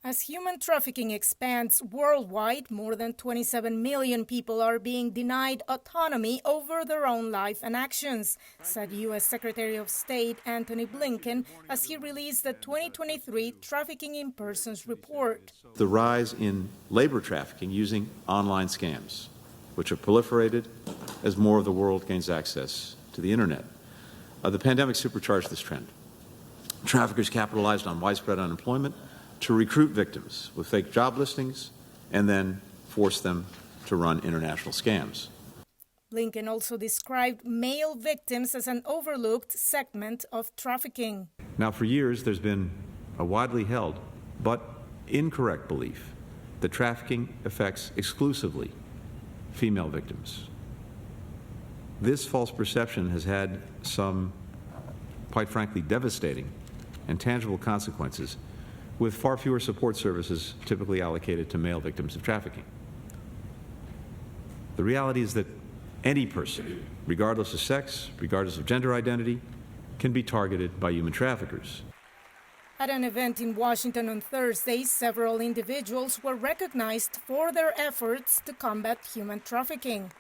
As human trafficking expands worldwide, more than 27 million people are being denied autonomy over their own life and actions, said U.S. Secretary of State Antony Blinken as he released the 2023 Trafficking in Persons report. The rise in labor trafficking using online scams, which have proliferated as more of the world gains access to the internet. The pandemic supercharged this trend. Traffickers capitalized on widespread unemployment to recruit victims with fake job listings and then force them to run international scams. Blinken also described male victims as an overlooked segment of trafficking. Now, for years, there's been a widely held but incorrect belief that trafficking affects exclusively female victims. This false perception has had some, quite frankly, devastating and tangible consequences, with far fewer support services typically allocated to male victims of trafficking. The reality is that any person, regardless of sex, regardless of gender identity, can be targeted by human traffickers. At an event in Washington on Thursday, several individuals were recognized for their efforts to combat human trafficking.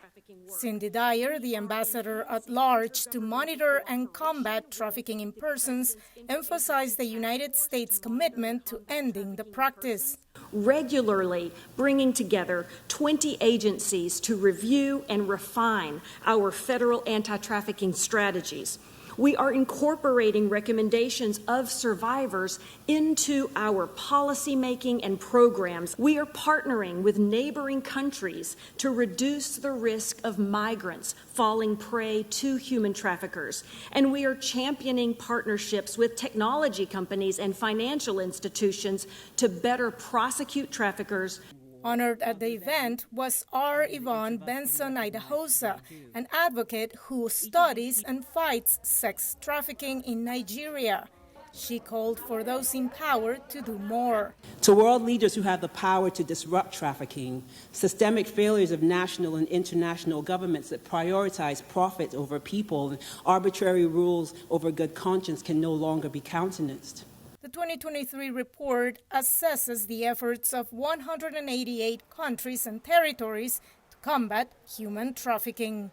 Cindy Dyer, the ambassador at large to monitor and combat trafficking in persons, emphasized the United States' commitment to ending the practice. Regularly bringing together 20 agencies to review and refine our federal anti-trafficking strategies. We are incorporating recommendations of survivors into our policymaking and programs. We are partnering with neighboring countries to reduce the risk of migrants falling prey to human traffickers. And we are championing partnerships with technology companies and financial institutions to better prosecute traffickers. Honored at the event was R. Yvonne Benson Idahosa, an advocate who studies and fights sex trafficking in Nigeria. She called for those in power to do more. To world leaders who have the power to disrupt trafficking, systemic failures of national and international governments that prioritize profit over people and arbitrary rules over good conscience can no longer be countenanced. The 2023 report assesses the efforts of 188 countries and territories to combat human trafficking.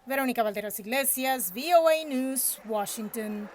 Veronica, Balderas, Iglesias, VOA News, Washington.